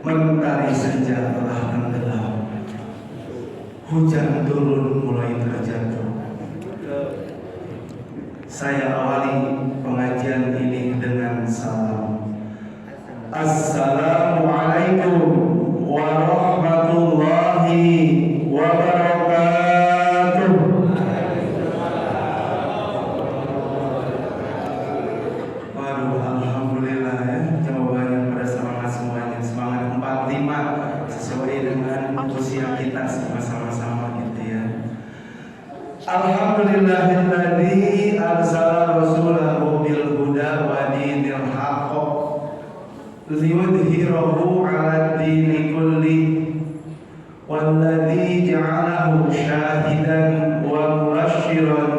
Mentari senja telah tenggelam, hujan turun mulai terjatuh. Saya awali pengajian ini dengan salam. Assalamualaikum warahmatullahi wabarakatuh. Waduh, alhamdulillah ya, jawabannya pada semangat semuanya. Semangat 45 sesuai dengan usia kita sama-sama gitu ya. Alhamdulillahilladzi arsala rasulahu bil huda wa dinil haqq liyudhhirahu 'ala ad-dini kulli walladzi ja'alahu syahidan wa mubasysyiran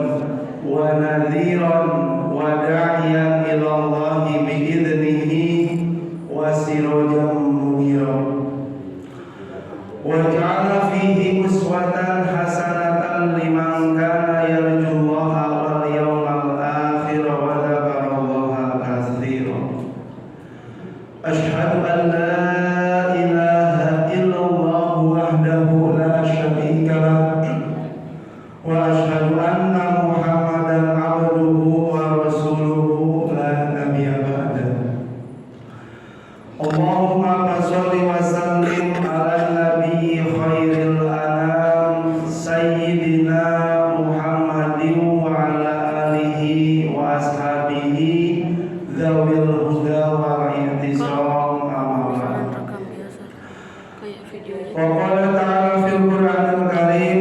wa nadhiran wa da'iyan ila Allahi bi'idnihi wa sirajan munira wa ja'ala fihi uswatan hasanatan liman kana yarjullaha wal yawmal akhir wa dzakarallaha katsira. Asyhadu an la ilaha illallah wahdahu la syarika lah wa asyhadu anna Muhammadan abduhu wa rasuluhu la nabiyya ba'da. Allahumma shalli wa sallim ala nabiyyi khairil anam sayyidina Muhammadin wa ala alihi wa ashabihi dzawil huda wal i'tisam amma ba'd. Wa qala ta'ala fil Qur'anil Karim,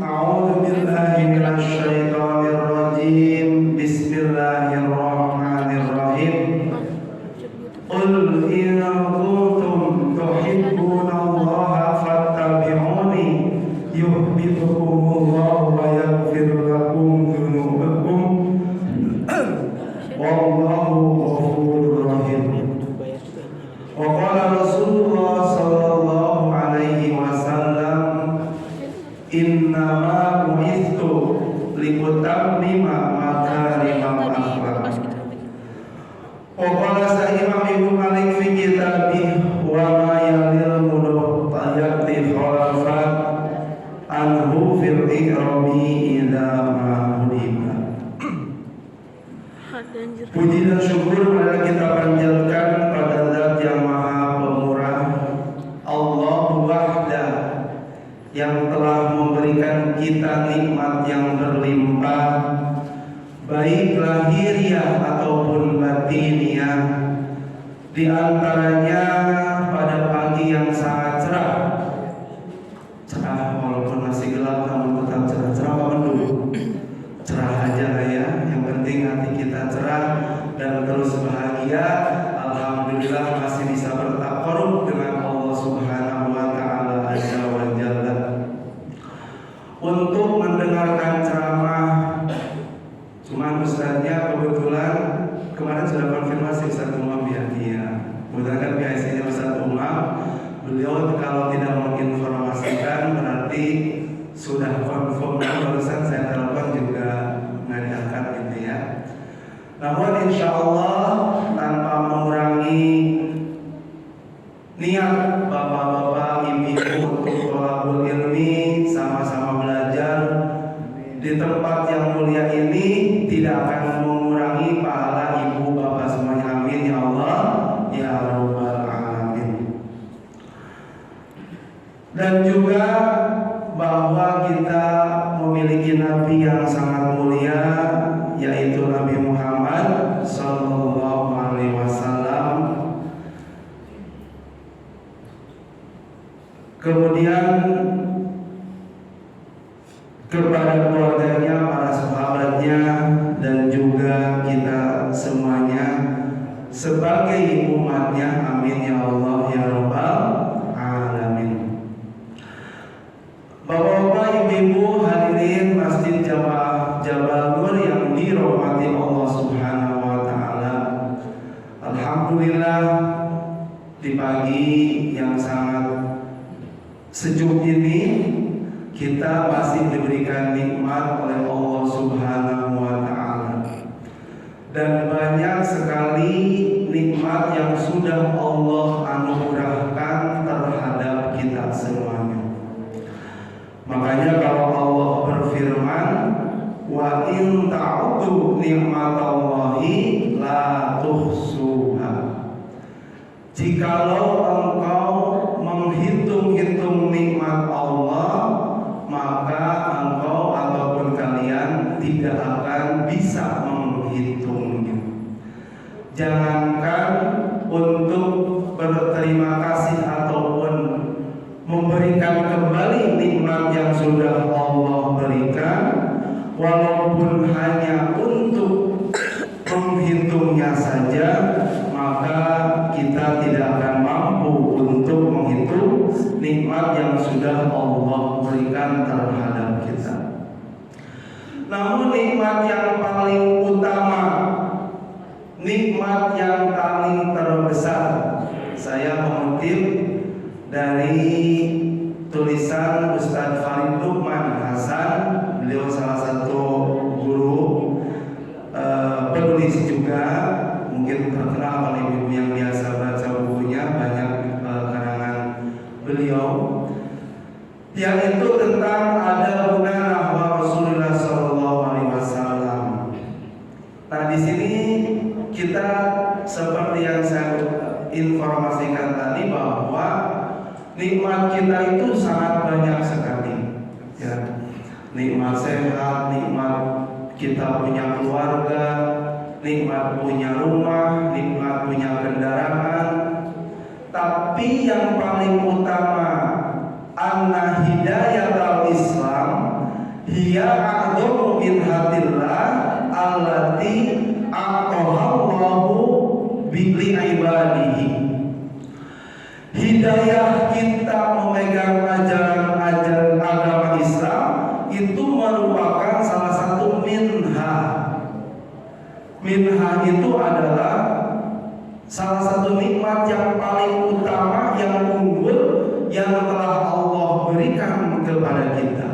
a'udzu billahi minasy syaithanir rajim. Bismillahirrahmanirrahim. Qul in kuntum tuhibbunallaha fattabi'uni yuhibbukumullahu wa yaghfir lakum dzunubakum wallahu ghafurur rahim. Wa qala Rasulullah sallallahu alaihi wasallam, innama bu'itsu liutammima makarimal akhlaq. Wa qala Imam Ibnu Malik fi kitabih wa ma yalil muduh tayati khalafat anhu fil iqrabi idza ma hudiba. Puji dan syukur marilah kita panjatkan pada Zat yang Maha Pemurah, Allah Wahda, yang telah memberikan kita nikmat yang berlimpah, baik lahiriah ataupun batiniah. Di antaranya pada pagi yang sangat cerah, cerah walaupun masih gelap namun tetap cerah. Cerah apa mendung? Cerah aja lah ya, yang penting hati kita cerah dan terus bahagia. Alhamdulillah masih bisa bertakarub dengan Allah Subhanahu wa Ta'ala Azza wa Jalla. Untuk mendengarkan ceramah, cuman ustaznya kebetulan kemarin sudah konfirmasi Ustaz Umam ya, mudah-mudahan biasanya Ustaz Umam, beliau kalau tidak menginformasikan berarti sudah confirm. Barusan saya telepon juga nggak diangkat gitu ya. Namun insya Allah tanpa mengurangi niat bapak-bapak, ibu-ibu untuk thalabul ilmi, sama-sama belajar di tempat yang mulia ini, tidak akan mengurangi pahala ibu bapak semuanya. Amin ya Allah ya rabbal alamin. Dan juga bahwa kita memiliki Nabi yang sangat mulia, yaitu Nabi Muhammad sallallahu alaihi wasallam. Kemudian kepada keluarganya, para sahabatnya, dan juga kita semuanya sebagai umatnya. Amin ya Allah ya rabbal alamin. Bapak-bapak, ibu-ibu, hadirin Masjid Jabal Nur yang dirahmati Allah Subhanahu wa Ta'ala. Alhamdulillah di pagi yang sangat sejuk ini kita masih diberikan nikmat oleh Allah Subhanahu wa Ta'ala. Dan banyak sekali nikmat yang sudah Allah anugerahkan wa in ta'uddu ni'matallahi la tuhsuha. Jikalau engkau menghitung-hitung nikmat Allah, maka engkau ataupun kalian tidak akan bisa menghitungnya. Jangankan untuk berterima kasih ataupun memberikan kembali nikmat yang sudah Allah berikan, walaupun hanya untuk menghitungnya saja, maka kita tidak akan mampu untuk menghitung nikmat yang sudah Allah berikan terhadap kita. Namun nikmat yang paling utama, nikmat yang paling terbesar, saya mengutip dari tulisan Ustadz Farid Lukman Hasan. Beliau salah satu guru penulis juga, mungkin terkenal oleh ibu yang biasa baca bukunya, banyak karangan beliau, yang itu tentang ada guna nahwa Rasulullah SAW. Nah, di sini kita seperti yang saya informasikan tadi bahwa nikmat kita itu sangat banyak sekali, ya. Nikmat sehat, nikmat kita punya keluarga, nikmat punya rumah, nikmat punya kendaraan. Tapi yang paling utama, anna hidayatul Islam hiya a'dhamu min hatillah allati aqahallahu bi ibadihi. Hidayah kita memegang ajaran agama Islam itu merupakan salah satu minha. Minha itu adalah salah satu nikmat yang paling utama, yang unggul, yang telah Allah berikan kepada kita.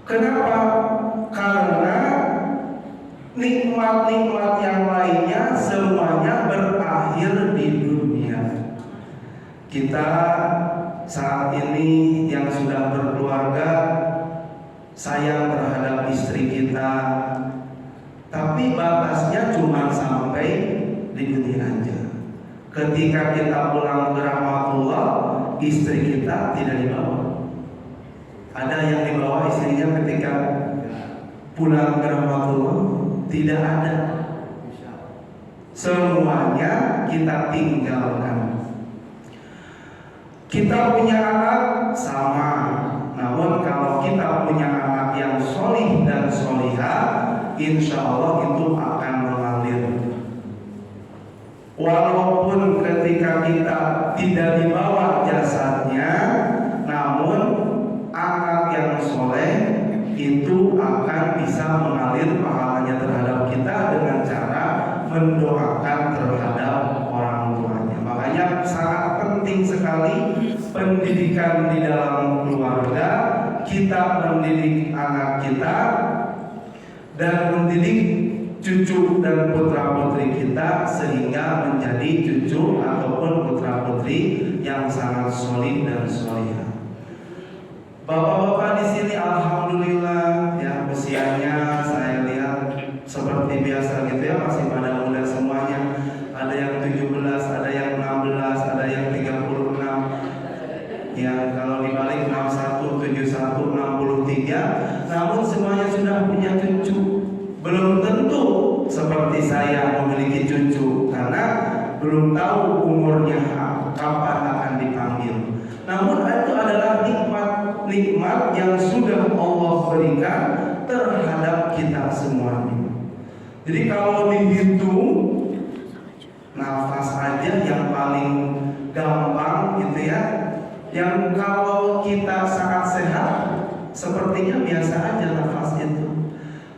Kenapa? Karena nikmat-nikmat yang lainnya semuanya berakhir di dunia. Kita saat ini yang sudah berkeluarga sayang terhadap istri kita, tapi batasnya cuma sampai di dunia aja. Ketika kita pulang ke rahmatullah, istri kita tidak dibawa. Ada yang dibawa istrinya ketika pulang ke rahmatullah? Tidak ada. Semuanya kita tinggalkan. Kita punya anak sama, namun kalau kita punya anak yang solih dan solihah, insya Allah itu akan mengalir. Walaupun ketika kita tidak dibawa jasadnya, namun anak yang soleh itu akan bisa mengalir pahalanya terhadap kita dengan cara mendoakan terhadap orang tuanya. Makanya sangat penting sekali pendidikan di dalam keluarga, kita mendidik anak kita dan mendidik cucu dan putra putri kita sehingga menjadi cucu ataupun putra putri yang sangat solid dan solihah. Bapak-bapak di sini alhamdulillah ya, usianya saya lihat seperti biasa gitu ya, masih pada muda semuanya. Ada yang 17, ada yang 16, ada yang 36. Ya, kalau dibalik 61, 71, 63. Namun semuanya sudah punya cucu. Belum tentu seperti saya memiliki cucu karena belum tahu umurnya kapan akan dipanggil. Namun itu adalah nikmat yang sudah Allah berikan terhadap kita semuanya. Jadi kalau dihitung nafas aja yang paling gampang gitu ya, yang kalau kita sangat sehat sepertinya biasa aja nafas itu.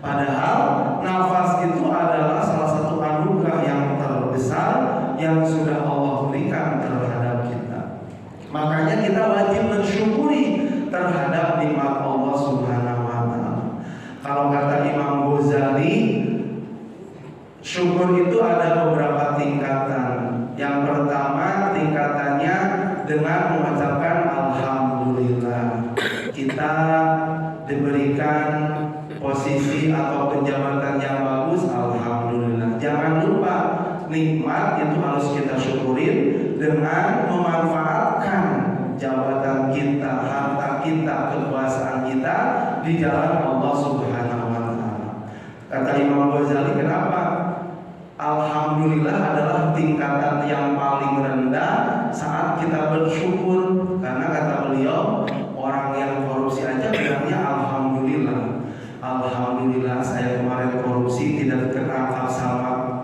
Padahal nafas itu adalah salah satu anugerah yang terbesar yang sudah Allah berikan terhadap kita. Makanya kita wajib mensyukuri terhadap nikmat Allah Subhanahu wa taala. Kalau kata Imam Ghazali, syukur itu ada beberapa tingkatan. Yang pertama tingkatannya dengan mengucapkan alhamdulillah. Kita diberikan posisi atau penjabatan yang bagus, alhamdulillah. Jangan lupa nikmat itu harus kita syukurin dengan memanfaatkan jabatan kita, harta kita, kekuasaan kita di jalan Allah Subhanahu wa taala. Kata Imam Ghazali, kenapa? Alhamdulillah adalah tingkatan yang paling rendah saat kita bersyukur, karena kata beliau, orang yang korupsi aja bilangnya alhamdulillah. Alhamdulillah saya kemarin korupsi tidak ketangkap sama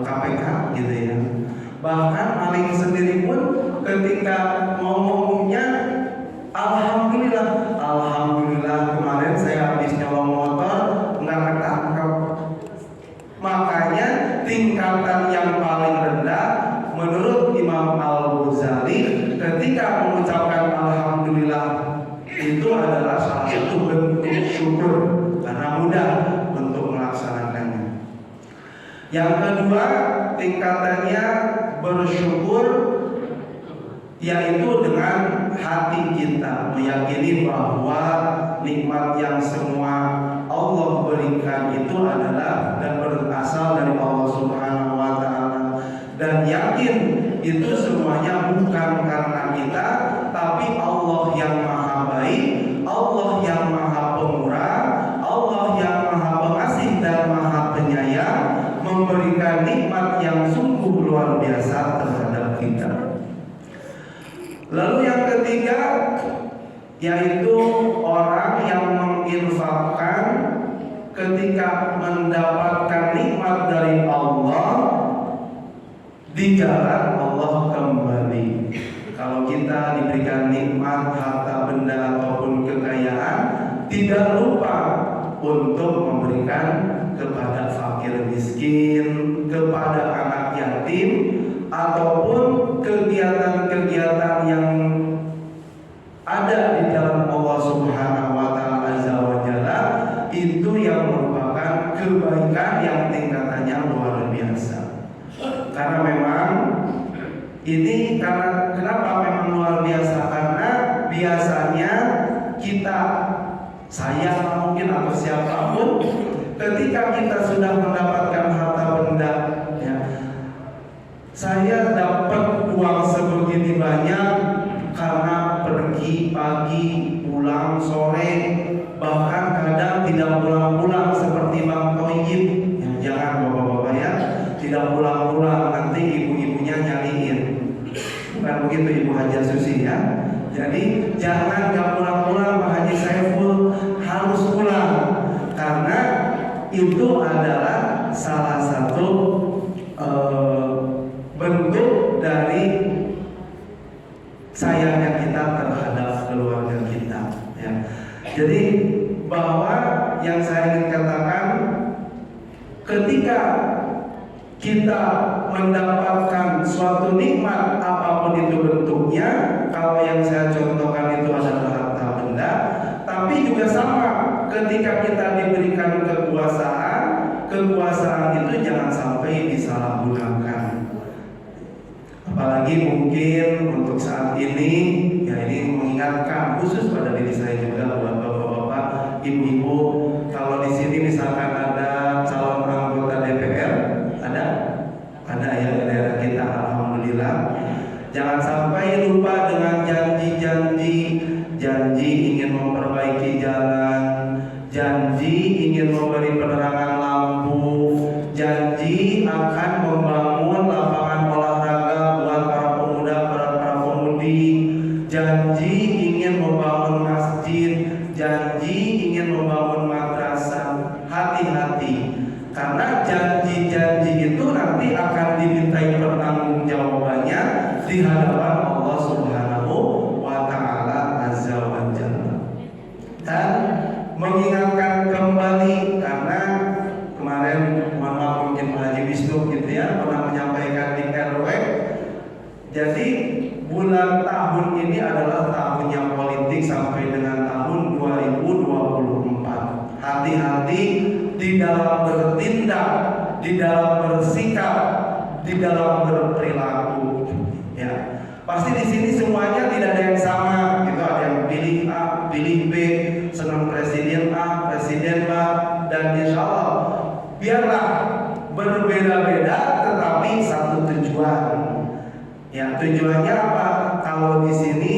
KPK gitu ya. Bahkan maling sendiri pun ketika ngomongnya alhamdulillah, alhamdulillah kemarin saya habis nyolong motor nggak ketangkap. Makanya tingkatan yang paling rendah menurut Imam Al-Ghazali ketika mengucapkan alhamdulillah itu adalah salah satu bentuk syukur karena mudah untuk melaksanakannya. Yang kedua, tingkatannya bersyukur yaitu dengan hati kita meyakini bahwa nikmat yang semua Allah berikan itu adalah dan berasal dari Allah Subhanahu wa taala, dan yakin itu semuanya bukan karena kita, tapi Allah yang maha baik, Allah yang maha pemurah, Allah yang maha pengasih dan maha penyayang, memberikan nikmat yang sungguh luar biasa terhadap kita. Lalu yang ketiga yaitu orang yang menginfakkan ketika mendapatkan nikmat dari Allah di jalan Allah kembali. Kalau kita diberikan nikmat harta benda ataupun kekayaan, tidak lupa untuk memberikan kepada fakir miskin, kepada anak yatim, ataupun kegiatan-kegiatan yang ada di dalam Allah Subhanahu wa taala azza wa jalla, itu yang merupakan kebaikan yang tingkatannya luar biasa. Karena memang ini kenapa memang luar biasa, karena biasanya kita, saya mungkin atau siapapun, ketika kita sudah mendapatkan harta benda ya, saya dapat uang sebegini banyak karena pergi pagi, pulang sore, bahkan kadang tidak pulang-pulang seperti Bang Toyib. Ya, jangan bapak-bapak ya, tidak pulang-pulang, nanti ibu-ibunya nyariin. Bukan begitu Ibu Haja Susi ya. Jadi jangan gak pulang-pulang, Pak Haji Saiful harus pulang, karena itu adalah salah satu bentuk dari sayangnya kita terhadap keluarga kita ya. Jadi bahwa yang saya ingin katakan, ketika kita mendapatkan suatu nikmat apapun itu bentuknya, kalau yang saya contohkan itu adalah harta benda, tapi juga sama ketika kita diberikan kekuasaan itu jangan sampai disalahgunakan. Apalagi mungkin untuk saat ini, ya ini mengingatkan khusus pada diri saya juga, buat bapak-bapak, ibu-ibu, kalau di sini misalkan ada calon anggota DPR, ada ya di daerah kita, alhamdulillah. Jangan sampai lupa dengan janji ingin memperbaiki jalan, janji ingin memberi penerangan lampu, janji akan membangun lapangan olahraga buat para pemuda, para pemudi, janji ingin membangun masjid, janji ingin membangun madrasah. Hati-hati, karena janji-janji itu nanti akan dimintai pertanggungjawabannya di hadapan Allah Subhanahu wa taala azza wa jalla. Dan mengingatkan kembali, karena kemarin mohon maaf mungkin Haji Wisnu gitu ya pernah menyampaikan di RW. Jadi bulan tahun ini adalah tahunnya politik sampai dengan tahun 2024. Hati-hati di dalam bertindak, di dalam bersikap, di dalam berperilaku. Ya, pasti di sini semuanya tidak ada yang sama. Gitu, ada yang pilih A, pilih B, senang presiden A, presiden B, biarlah berbeda-beda tetapi satu tujuan. Ya, tujuannya apa? Kalau di sini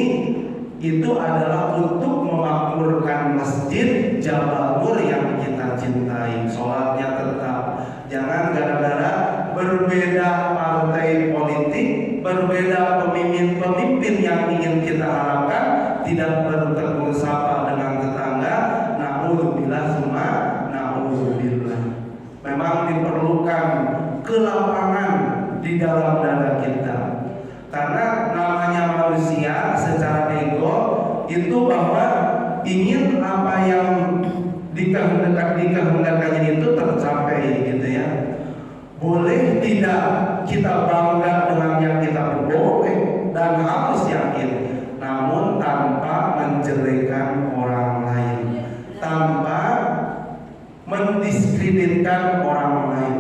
itu adalah untuk memakmurkan masjid Jabal Nur yang kita cintai. Sholatnya tetap. Jangan gara-gara berbeda partai politik, berbeda pemimpin yang ingin kita harapkan, tidak bertegur sapa dengan tetangga. Na'udzubillah summa na'udzubillah. Memang diperlukan kelapangan di dalam dada kita. Karena namanya manusia secara ego itu bahwa ingin apa yang dikehendakkannya itu tercapai gitu ya. Boleh tidak kita bangga dengan yang kita peroleh dan harus yakin, namun tanpa menjelekkan orang lain, tanpa mendiskreditkan orang lain.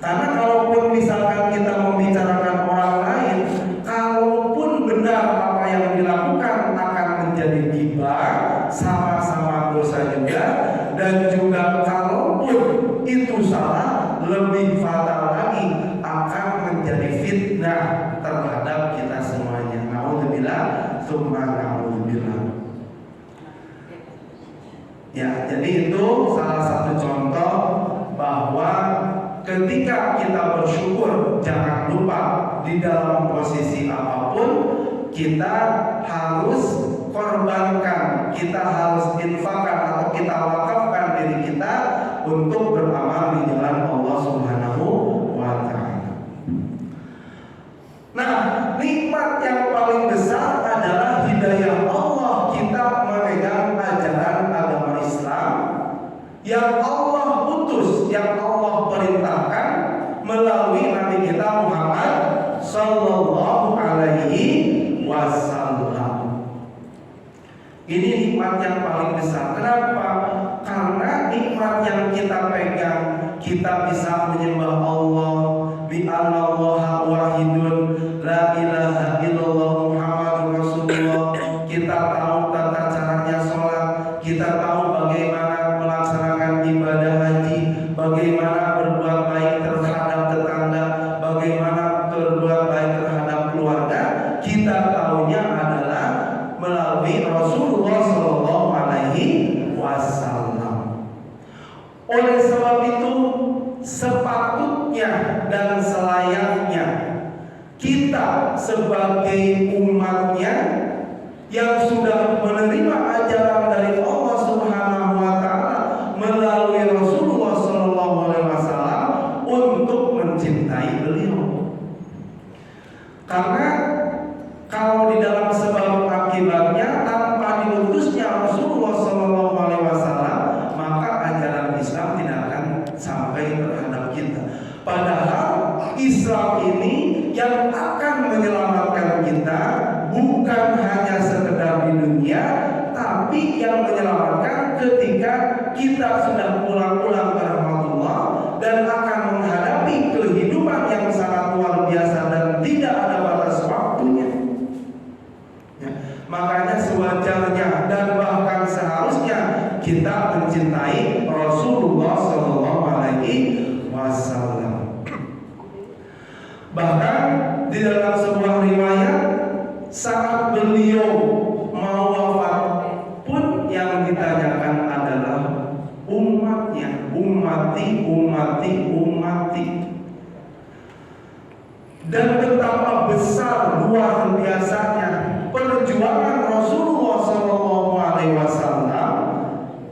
Karena kalaupun misalkan kita membicarakan orang lain, kalaupun benar apa yang dilakukan akan menjadi ghibah, sama-sama dosa juga. Dan juga kalaupun itu salah, lebih fatal lagi akan menjadi fitnah terhadap kita semuanya. Na'udzubillah tsumma na'udzubillah. Ya, jadi itu salah satu contoh bahwa ketika kita bersyukur, jangan lupa di dalam posisi apapun kita harus korbankan, kita harus infakkan atau kita wakafkan diri kita untuk beramal di jalan Allah Subhanahu wa Ta'ala. Nah, nikmat yang paling besar adalah hidayah Allah kita memegang ajaran agama Islam yang Allah utus, yang Allah perintahkan melalui Nabi kita Muhammad Sallallahu Alaihi Wasallam. Ini nikmat yang paling besar. Kenapa? Karena nikmat yang kita pegang, kita bisa menyembah Allah, bi'anallaha wahidun, la ilaha illallah Muhammadur Rasulullah. Kita tahu tata caranya sholat, kita tahu bagaimana melaksanakan ibadah haji, bagaimana berbuat baik terhadap tetangga, bagaimana berbuat baik terhadap keluarga. Kita tahunya adalah melalui Rasulullah Sallallahu Alaihi Wasallam. Oleh sebab itu, sepatutnya dan selayaknya kita sebagai umatnya yang sudah menerima ajaran dari Allah Subhanahu Wa Taala melalui Rasulullah Sallallahu Alaihi Wasallam untuk mencintai beliau. Karena kalau di dalam sebab akibatnya tanpa diutusnya Rasulullah Sallallahu Alaihi Wasallam, maka ajaran Islam tidak akan sampai terhadap kita. Padahal Islam ini yang akan menyelamatkan kita bukan hanya sekedar di dunia, tapi yang menyelamatkan ketika kita sudah pulang-pulang ke rahmatullah dan akan menghadapi kehidupan yang sangat luar biasa dan tidak ada batas waktunya. Makanya sewajarnya dan bahkan seharusnya kita mencintai Rasulullah Sallallahu Alaihi Wasallam. Bahkan di dalam sebuah riwayat, saat beliau mau wafat pun yang ditanyakan adalah umatnya, ummati, ummati, ummati. Dan betapa besar luar biasanya perjuangan Rasulullah Sallallahu Alaihi Wasallam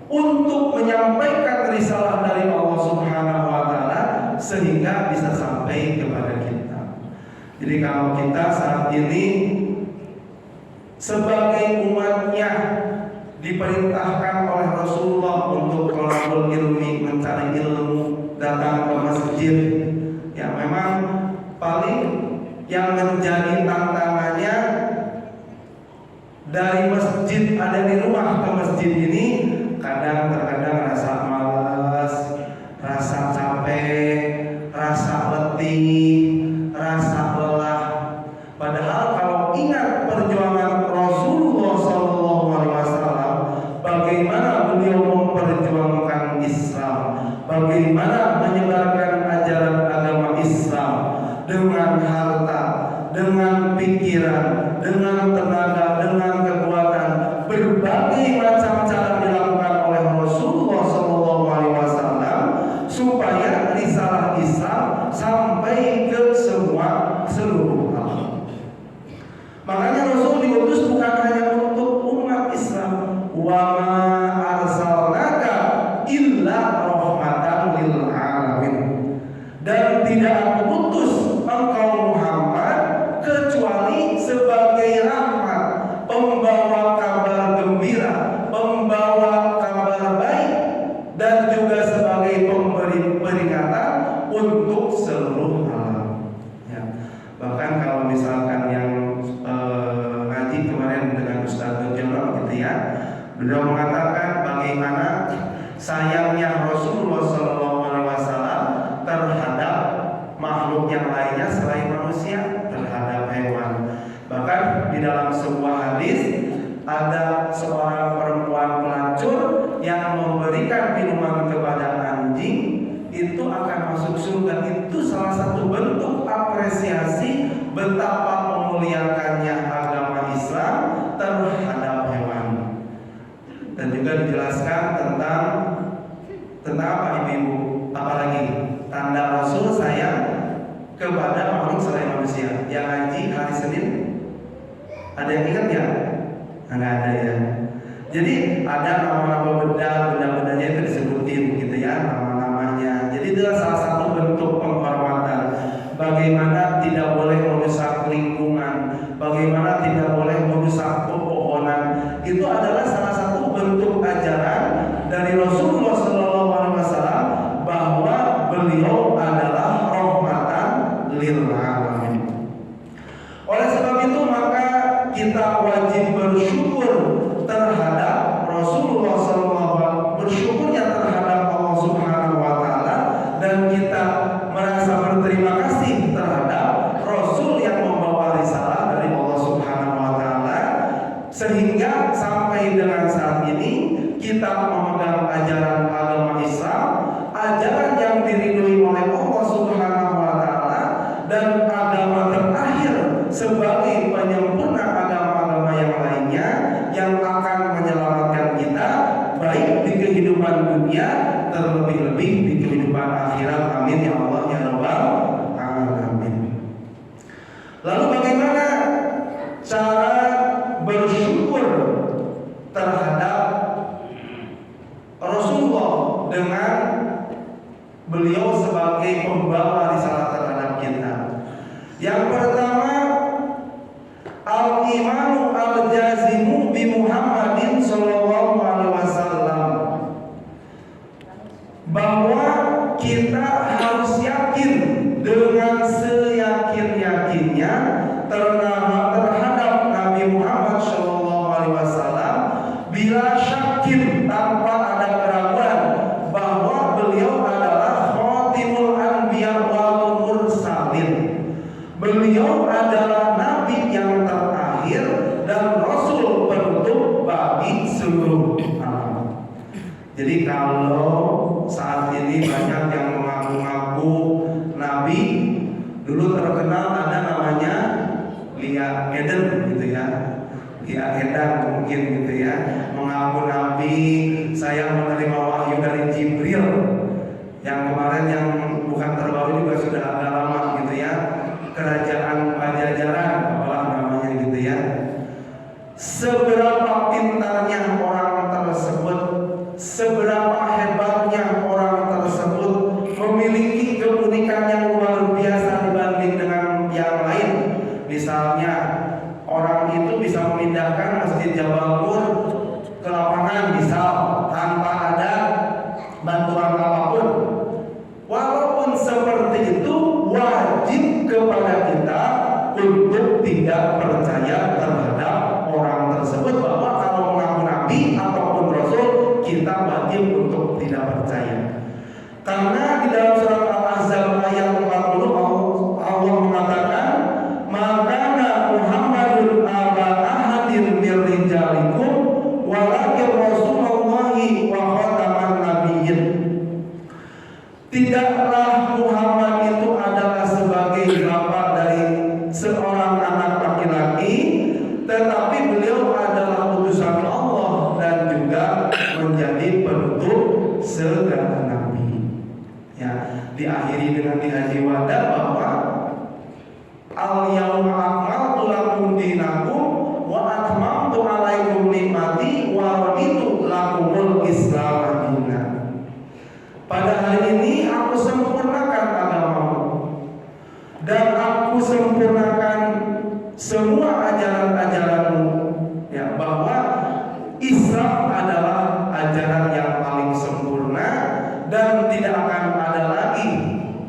untuk menyampaikan risalah dari Allah Subhanahu Wa Taala sehingga bisa sampai kepada kita. Jadi kalau kita saat ini sebagai umatnya diperintahkan oleh Rasulullah untuk thalabul ilmi, mencari ilmu, datang ke masjid, ya memang paling yang menjadi tantangannya dari masjid ada di rumah ke masjid ini kadang-kadang rasa malas, rasa capek, rasa letih, rasa lelah. Padahal kalau ingat perjuangan Rasulullah SAW, bagaimana beliau memperjuangkan Islam, bagaimana menyebar dengan harta, dengan pikiran, dengan tenaga, dengan kekuatan. Berbagai macam cara dilakukan oleh Rasulullah SAW supaya risalah Islam sampai ke seluruh alam. Makanya Rasul diutus bukan hanya untuk umat Islam. Wa ma arsalnaka illa rahmatan lil alamin. Dan tidak aku utus engkau Muhammad kecuali sebagai rahmat, pembawa kabar gembira, pembawa kabar baik, dan juga sebagai pemberi peringatan untuk seluruh alam. Ya. Bahkan kalau misalkan yang ngaji kemarin dengan Ustaz Jono gitu ya, beliau mengatakan bagaimana sayangnya Rasulullah SAW terhadap makhluk yang lainnya selain manusia, terhadap hewan. Bahkan di dalam sebuah hadis ada seorang perempuan pelacur yang memberikan minuman kepada anjing, itu akan masuk surga. Itu salah satu bentuk apresiasi betapa memuliakannya agama Islam terhadap hewan. Dan juga dijelaskan tentang apa ibu-ibu, apalagi tanda Rasul sayang kepada makhluk selain manusia. Yang haji hari Senin, ada yang ingat ya? Nggak ada ya. Jadi ada nama-nama benda-bendanya itu disebutin gitu ya, nama-namanya. Jadi itu salah satu bentuk penghormatan. Bagaimana tidak boleh merusak lingkungan, bagaimana tidak boleh merusak pepohonan. Itu adalah salah satu bentuk ajaran dari Rasulullah SAW bahwa beliau adalah rahmatan lil alamin. Oleh sebab itu maka kita wajib bersyukur terhadap Rasulullah SAW, bersyukurnya terhadap Allah Subhanahu wa Ta'ala, dan kita merasa berterima kasih terhadap Rasul yang membawa risalah dari Allah Subhanahu wa Ta'ala, sehingga sampai dengan saat ini kita memegang ajaran agama Islam, ajaran yang diridhoi oleh Allah Subhanahu wa Ta'ala, dan agama terakhir sebagai penyempurna agama-agama yang lainnya yang akan menyelamatkan kita baik di kehidupan dunia, terlebih-lebih di kehidupan akhirat. Amin ya Allah ya Rabbal alamin. Lalu bagaimana cara bersyukur terhadap Rasulullah dengan beliau sebagai pembawa risalah terhadap kita? Yang pertama, al-imanu al-jazimu bi Muhammadin sallallahu alaihi wasallam, bahwa kita harus yakin dengan seyakin-yakinnya terhadap Nabi Muhammad sallallahu alaihi wasallam, bila syakin, tanpa ada keraguan, bahwa beliau adalah khatimul anbiya wal mursalin. Beliau adalah nabi yang terakhir dan rasul penutup bagi seluruh alam. Jadi kalau saat ini banyak yang mengaku-ngaku nabi, dulu terkenal ada namanya Lia Eden gitu ya, Lia Edan mungkin gitu ya, mengaku nabi, saya menerima wahyu dari Jibril. Yang kemarin yang bukan terbaru juga sudah agak lama gitu ya, Kerajaan Pajajaran, apalah namanya gitu ya. Seberapa pintarnya orang tersebut, seberapa hebatnya orang tersebut, memiliki keunikan yang luar biasa dibanding dengan yang lain. Misalnya orang itu bisa memindahkan Masjid Jabal Nur ke lapangan misal tanpa ada bantuan apapun. Walaupun seperti itu, wajib kepada kita untuk tidak percaya terhadap orang tersebut, bahwa kalau mengaku nabi ataupun rasul, kita wajib untuk tidak percaya. Karena di dalam surat Al-Ahzab ayat 40 Allah mengatakan, "Maka Muhammadun aba ahadin min rijalikum walakin rasulullahi wa khataman nabiyyin." Tidaklah Muhammad itu adalah sebagai bapak al yauma akmaltu lakum dinakum wa atmamtu alaikum nikmati wa raditu lakumul Islam dinan. Pada hari ini aku sempurnakan agamamu dan aku sempurnakan semua ajaran-ajaranmu, ya, bahwa Islam adalah ajaran yang paling sempurna dan tidak akan ada lagi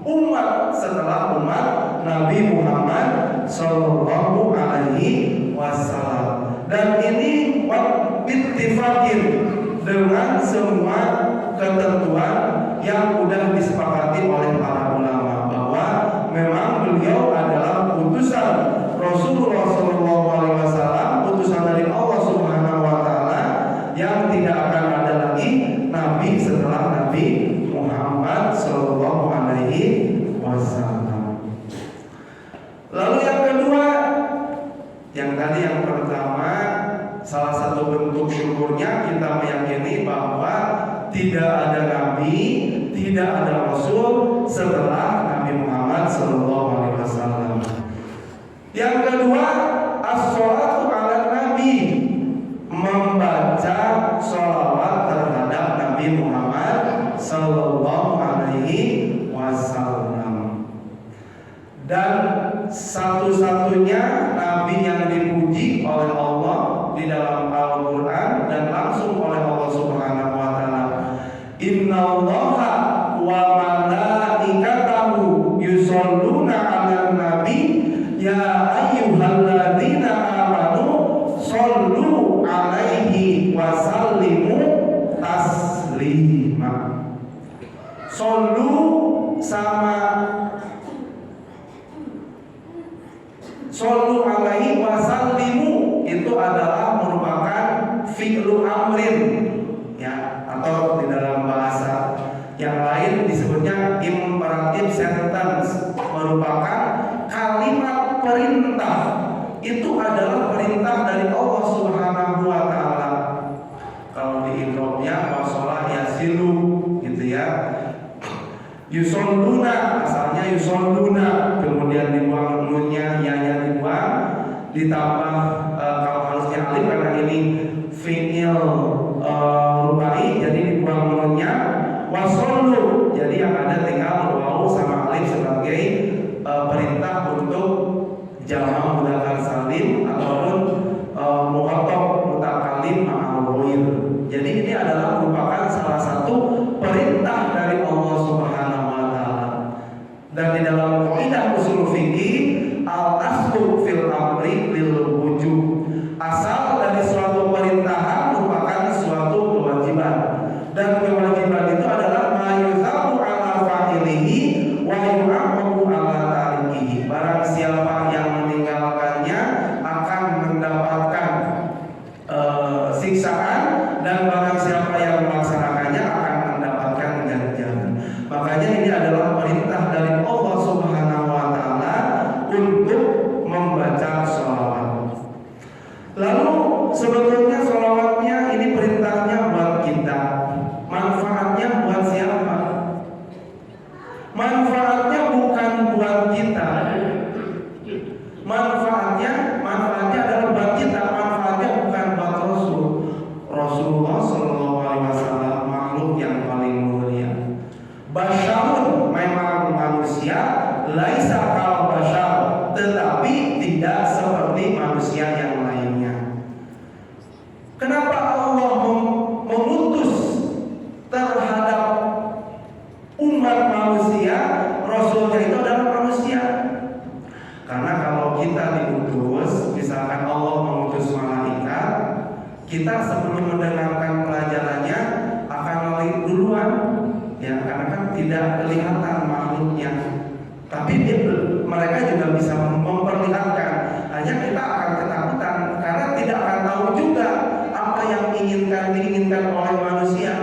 umat setelah umat Nabi Muhammad Sallallahu Alaihi Wasallam. Dan ini bittifakin dengan semua ketentuan yang sudah disepakati oleh para ulama, bahwa memang beliau adalah utusan Rasulullah Sallallahu Alaihi Wasallam, utusan dari Allah Subhanahu Wa Taala, yang tidak akan ada lagi nabi setelah Nabi Muhammad Sallallahu Alaihi Wasallam. Lalu yang kedua, yang tadi yang pertama, salah satu bentuk syukurnya kita meyakini bahwa tidak ada nabi, tidak ada rasul setelah Nabi Muhammad Sallallahu Alaihi Wasallam. Yang kedua, as-sholatu ala nabi, membaca sholawat terhadap Nabi Muhammad Sallallahu Alaihi Wasallam. Dan satu-satunya nabi yang dipuji oleh Allah di dalam Al-Quran dan langsung oleh Allah Subhanahu Wa Taala, Innallaha wa malaikatahu yusholluna 'alan nabi ya ayyuhalladzina amanu shollu 'alaihi wa sallimu taslima. Shollu sama shollu 'alaihi wa sallimu itu adalah merupakan fi'lu amrin, ya, atau di dalam bahasa yang lain disebutnya imperative sentence, merupakan kalimat perintah. Itu adalah perintah dari Allah Subhanahu Wa Taala. Kalau di Iqra-nya washolah yasilu, gitu ya. Yusolluna, asalnya yusolluna, kemudian dibuang nunnya, ya dibuang, ditambah kalau harusnya alif karena ini fi'il rubai, jadi dibuang nunnya. Wasollu, jadi yang ada tinggal waw sama alif sebagai perintah untuk jamak mudzakkar salim ataupun mukhatab mutakalim ma'al ghair. Jadi ini adalah merupakan salah satu perintah dari Allah Subhanahu Wa Taala. Dan di dalam kaidah ushul fikih, al-aslu fil amri lil wujub, asal dari suatu perintahan merupakan suatu kewajiban, dan kewajiban itu adalah mayuzabu ala fa'ilihi wa yu'aqabu ala tarikihi. Barang siapa yang meninggalkannya akan mendapatkan siksaan, dan barang siapa yang melaksanakannya akan mendapatkan ganjaran. Makanya ini adalah perintah dari Allah Subhanahu Wa Taala untuk membaca sholawat. Lalu sebetulnya sholawatnya ini perintahnya buat kita, manfaatnya buat siapa? Manfaatnya bukan buat kita. Manfaatnya adalah buat kita. Manfaatnya bukan buat Rasul. Rasulullah Sallallahu Alaihi Wasallam makhluk yang paling mulia. Basyarun, memang manusia, laisa kal basyar, tetapi tidak seperti manusia yang lainnya. Kenapa Allah mengutus terhadap umat manusia Rasulnya itu adalah manusia? Karena kalau kita diutus, misalkan Allah mengutus malaikat, kita sebelum mendengarkan pelajarannya akan lari duluan, ya, karena kan tidak kelihatan makhluknya. Tapi mereka juga bisa memperlihatkan. Hanya kita akan ketakutan karena tidak akan tahu juga apa yang diinginkan oleh manusia.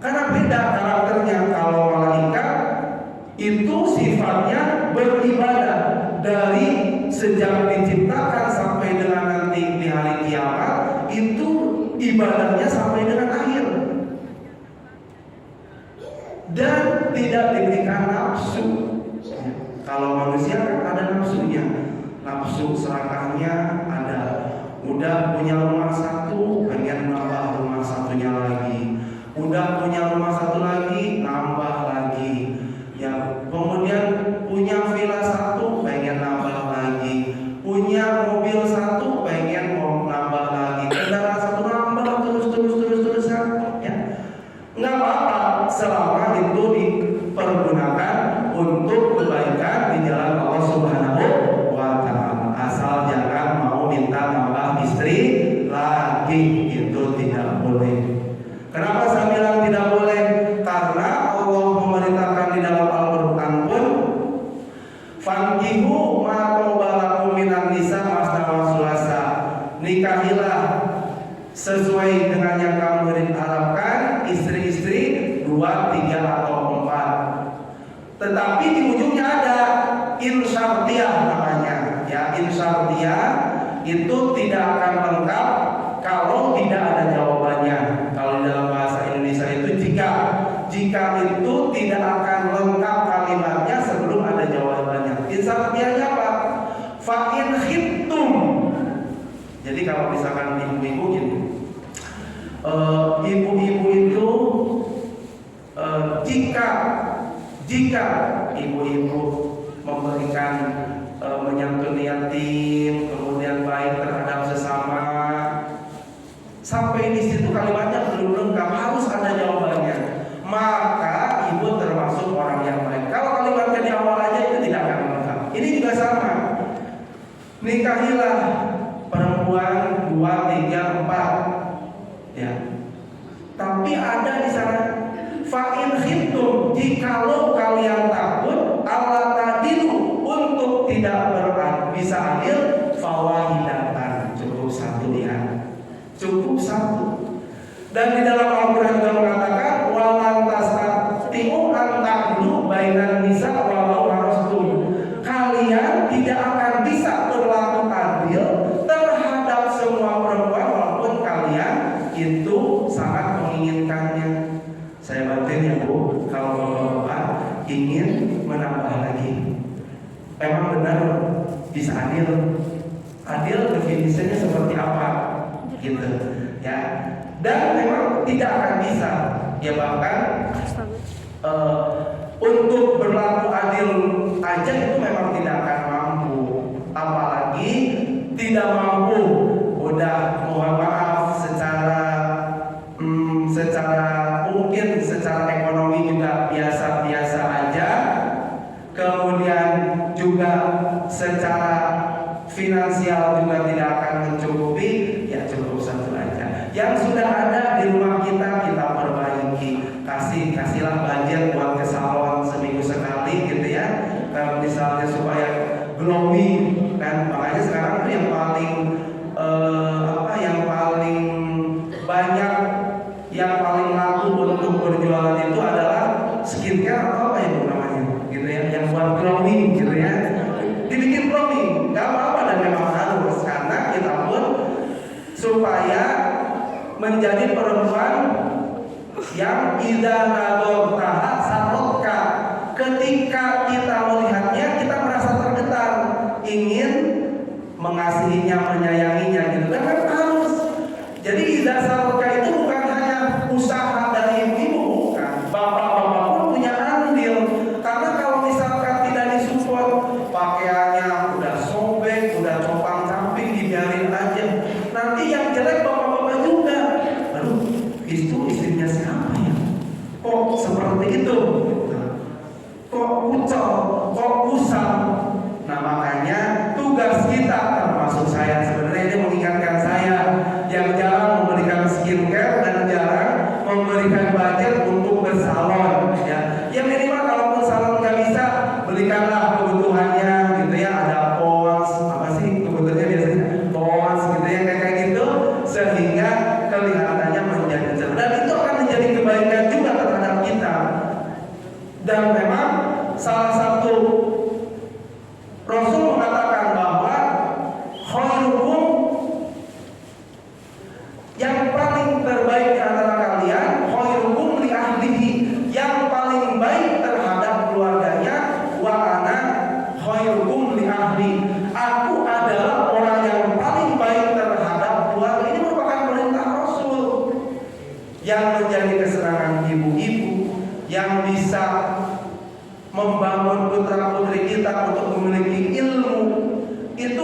Karena beda karakternya. Kalau malaikat itu sifatnya beribadah dari sejak diciptakan sampai dengan nanti di hari kiamat, itu ibadahnya sampai dengan akhir. Dan tidak diberikan nafsu. Kalau manusia kan ada nafsunya. nafsu serakahnya ada. Udah punya rumah satu, pengen nambah rumah satunya lagi. Udah punya rumah satu lagi, nambah lagi. Ya, kemudian punya villa satu, pengen nambah lagi. Punya mobil satu, pengen mau nambah lagi. Kendaraan satu nambah terus ya. Nggak apa-apa selama itu dipergunakan untuk kebaikan di jalan Allah Subhanahu wa Ta'ala. Asal jangan mau minta nambah istri lagi, itu tidak boleh. Kenapa saya bilang tidak boleh? Karena Allah memerintahkan di dalam Al-Quran pun, fankihu ma tawbalakum minan nisa masna wa sulasa, nikahilah sesuai dengan yang kamu harapkan istri-istri 2, 3 atau 4. Tetapi di ujungnya ada insyartiyah namanya. Ya, insyartiyah itu tidak akan lengkap kalau tidak ada jawabannya. Kalau dalam bahasa Indonesia itu jika itu tidak akan lengkap kalimatnya sebelum ada jawabannya. Insyartiyahnya apa? Fa in khiftum. Jadi kalau misalkan ibu-ibu gini, ibu-ibu itu jika ibu-ibu memberikan menyantuni yatim, kemudian baik terhadap sesama, sampai di situ kalimatnya belum lengkap, harus ada jawabannya. Maka ibu termasuk orang yang baik. Kalau kalimatnya di awal aja itu tidak akan lengkap. Ini juga sama. Nikahilah perempuan 2, 3, 4. Ya. Tapi ada di sana fa'in khiftum, jikalau kalian takut Allah tadilu untuk tidak bisa adil, fawahidatan, cukup satu ya. Cukup satu. Dan di dalam Al-Quran juga mengatakan walan tastati'u an ta'dilu bainan nisa walau harastum. Kalian tidak akan bisa berlaku adil terhadap semua perempuan walaupun kalian itu sangat menginginkannya. Saya bantuin ya Bu, kalau Bapak ingin menambah lagi, memang benar bisa adil. Adil definisinya seperti apa? Gitu ya. Dan memang tidak akan bisa ya, bahkan untuk berlaku adil aja itu memang tidak akan mampu, apalagi tidak mampu udah mohon maaf secara mungkin secara ekonomi juga biasa-biasa aja, kemudian juga secara finansial juga tidak akan mencukupi, ya cukup satu aja. Yang sudah ada di rumah kita perbaiki, kasihlah budget buat ke salon seminggu sekali gitu ya. Kalau misalnya supaya glowing kan, makanya sekarang tuh yang paling banyak, yang paling laku untuk berjualan itu adalah skincare atau apa ya namanya gitu ya, yang buat glowing gitu ya. Dibikin glowing, gak apa-apa dan memang harus, karena kita pun supaya menjadi perempuan yang idza nadortaha sarotka, ketika kita melihatnya kita merasa tergetar, ingin mengasihinya, menyayanginya gitu kan harus. Jadi idza sarotka itu bukan hanya usaha dari ibu-ibu, bukan. Bapak-bapak pun punya andil, karena kalau misalkan tidak disupport, pakaiannya udah sobek, udah compang-camping, dibiarin aja, nanti yang jelek bapak-bapak juga. Aduh, itu istrinya siapa ya? Kok seperti itu? Kok ucol, kok kusam? Nah makanya tugas kita, termasuk saya sebenarnya, ini mengingatkan saya yang jarang memberikan skincare dan jarang memberikan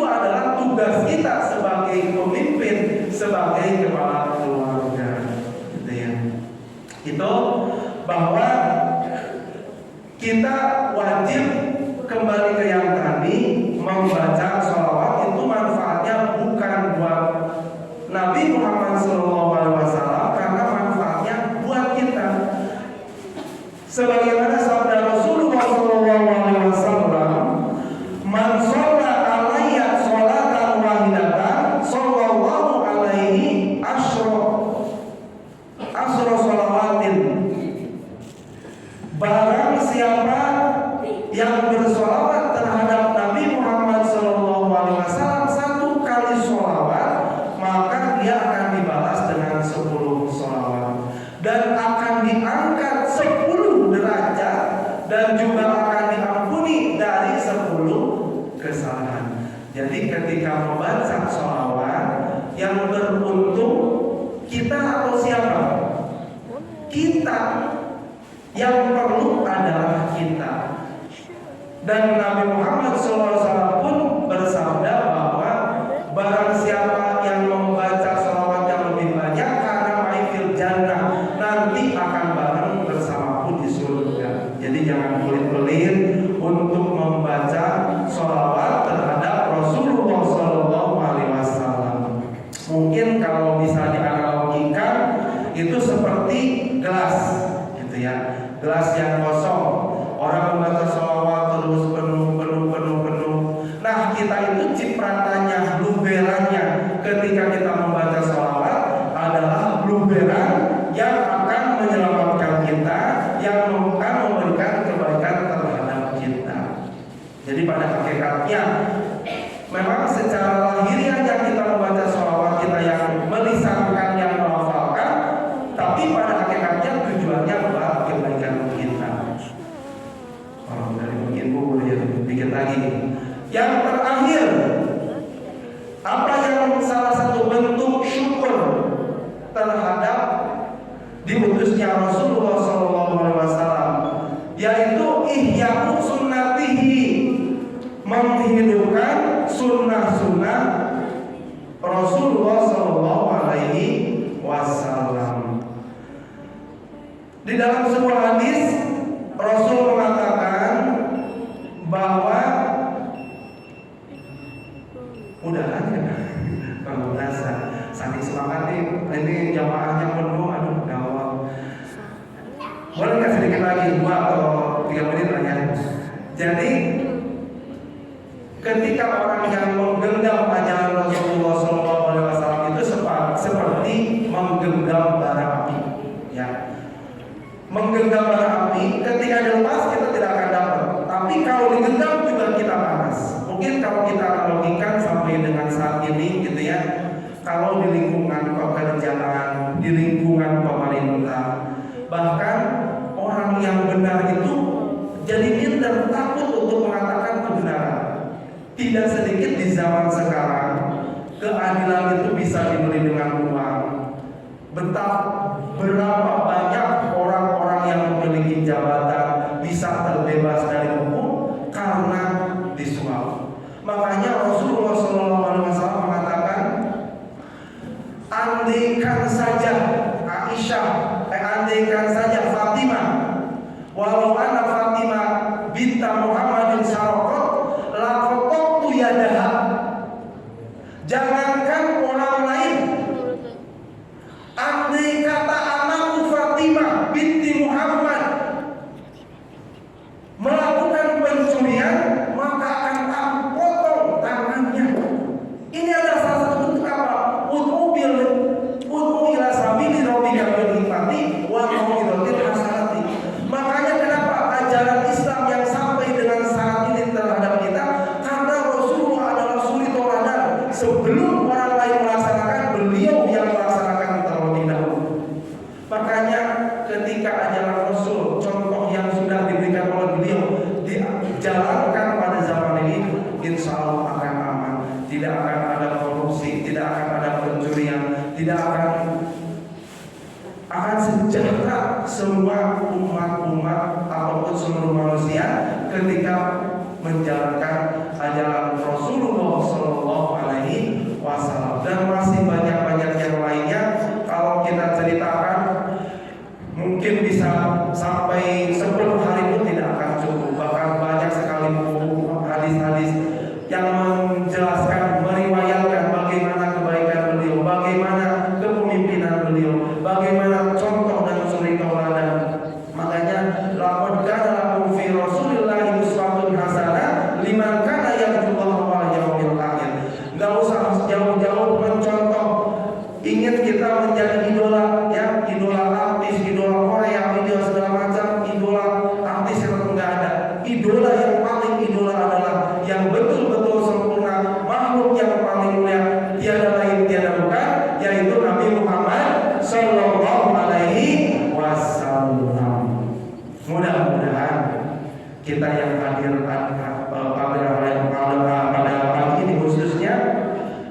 adalah tugas kita sebagai pemimpin, sebagai kepala keluarga, gitu ya. Itu bahwa kita wajib kembali ke yang tadi, membaca sholawat itu manfaatnya bukan buat Nabi Muhammad SAW, karena manfaatnya buat kita. Sebagaimana sabda Rasulullah SAW, man sholla alayya sholatan wahidatan sallallahu alaihi asyra sholawatin. Barang siapa yang bersolawat terhadap Nabi Muhammad SAW 1 kali solawat, maka dia akan dibalas dengan 10 solawat dan akan diangkat 10 derajat dan juga akan diampuni dari 10 kesalahan. Jadi ketika membaca solawat, yang beruntung kita atau siapa? Kita. Yang perlu adalah kita. Dan Nabi Muhammad SAW pun bersabda bahwa barang siapa yang membaca sholawat yang lebih banyak, karena ma'ifil jannah, nanti akan bareng bersamaku di surga. Jadi jangan pelit-pelit untuk membaca sholawat terhadap Rasulullah SAW. Mungkin kalau bisa dianalogikan, itu seperti gelas, gitu ya. Gelas yang kosong, orang membaca sholawat terus penuh. Nah, kita itu cipratannya, luberannya ketika kita membaca sholawat adalah luberan yang akan menyelamatkan kita, yang akan memberikan kebaikan terhadap kita. Jadi pada hakikatnya memang secara lahiriahnya kita membaca sholawat, kita yang melisankan, yang melafalkan, tapi pada hakikatnya tujuannya buat kebaikan kita. Oh, dari mungkin Bu boleh dikit lagi. Yang terakhir, apa yang salah satu bentuk syukur terhadap diutusnya Rasulullah SAW, yaitu ihya'u sunnatihi, menghidupkan sunnah-sunnah Rasulullah SAW. Di dalam sebuah hadis, Rasul mengatakan bahwa udahan ya, kalau berasa saking semangat ini jamaahnya penuh, aduh gawat. Boleh nggak sedikit lagi 2 atau 3 menit lah ya. Jadi ketika orang yang menggenggam ajaran Rasulullah SAW itu seperti menggenggam bara api, ya. Menggenggam bara api, ketika dilepas kita tidak akan dapat. Tapi kalau digenggam juga kita panas. Mungkin kalau kita analogikan sampai dengan saat ini, gitu ya. Kalau di lingkungan pekerjaan, di lingkungan pemerintah, bahkan orang yang benar itu jadi minder, takut untuk mengatakan kebenaran. Tidak sedikit di zaman sekarang, keadilan itu bisa dibeli dengan uang. Berapa banyak orang-orang yang memiliki jabatan bisa terbebas dari hukum karena disuap. Makanya Rasulullah SAW mengatakan, andaikan saja andaikan saja Fatimah, walau anna Fatimah binta Muhammadin sarokot lakotok yadaha. Jangankan orang lain, andai kata anakku Fatimah binti Muhammad melakukan pencurian, maka akan aku potong tangannya. Ini adalah salah satu bentuk apa? Ud'u ila sabili rabbika bil hikmati wa mau'izatil hasanati. Makanya kenapa ajaran Islam yang sampai dengan saat ini terhadap kita, karena Rasulullah adalah suri tauladan. Sebelum orang lain melaksanakan, beliau yang melaksanakan terlebih dahulu. Makanya ketika ajaran Rasul, contoh yang sudah diberikan oleh beliau dijalankan pada zaman ini, insya Allah akan aman. Tidak akan ada korupsi, tidak akan ada pencurian, tidak akan sejahtera semua umat-umat ataupun seluruh manusia ketika menjalankan ajaran Rasulullah SAW.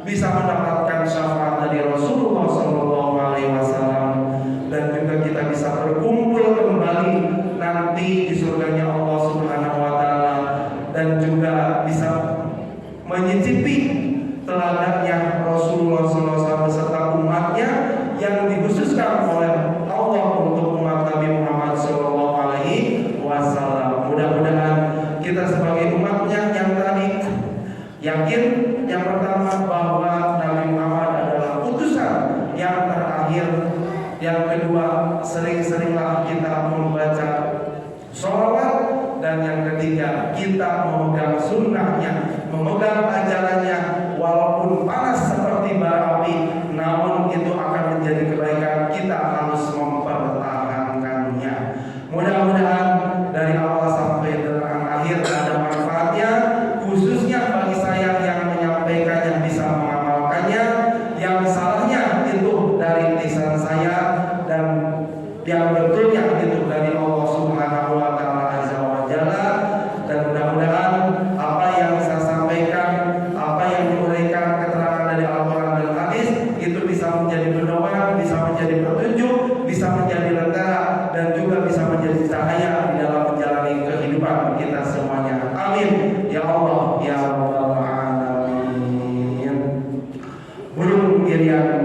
bisa mendapatkan syafaat dari Rasulullah SAW, dan juga kita bisa berkumpul kembali nanti di surganya Allah Subhanahu wa Ta'ala, dan juga bisa menyicipi teladannya Rasulullah SAW beserta umatnya yang dikhususkan oleh Allah untuk umat Nabi Muhammad SAW. Mudah-mudahan kita sebagai umatnya yang tadi yakin, yang pertama bahwa Nabi Muhammad adalah utusan yang terakhir, yang kedua sering-seringlah kita membaca sholawat, dan yang ketiga kita memegang sunnahnya, memegang ajarannya, walaupun panas seperti bara api, namun itu akan menjadi kebaikan. Kita harus mempertahankannya. Mudah-mudahan dari awal sampai dengan akhir ada manfaatnya, khususnya bagi saya yang menyampaikannya bisa mengamalkannya. Yang salahnya itu dari lisan saya, dan yang betulnya itu dari Allah Subhanahu wa Ta'ala Azza wa Jalla. Dan mudah-mudahan apa yang saya sampaikan, apa yang diuraikan keterangan dari Al-Quran dan Hadis itu bisa menjadi pedoman, bisa menjadi petunjuk, bisa menjadi lentera, dan juga bisa menjadi cahaya di dalam menjalani kehidupan kita semuanya. Amin ya Allah ya Rabbal Alamin. Burung irian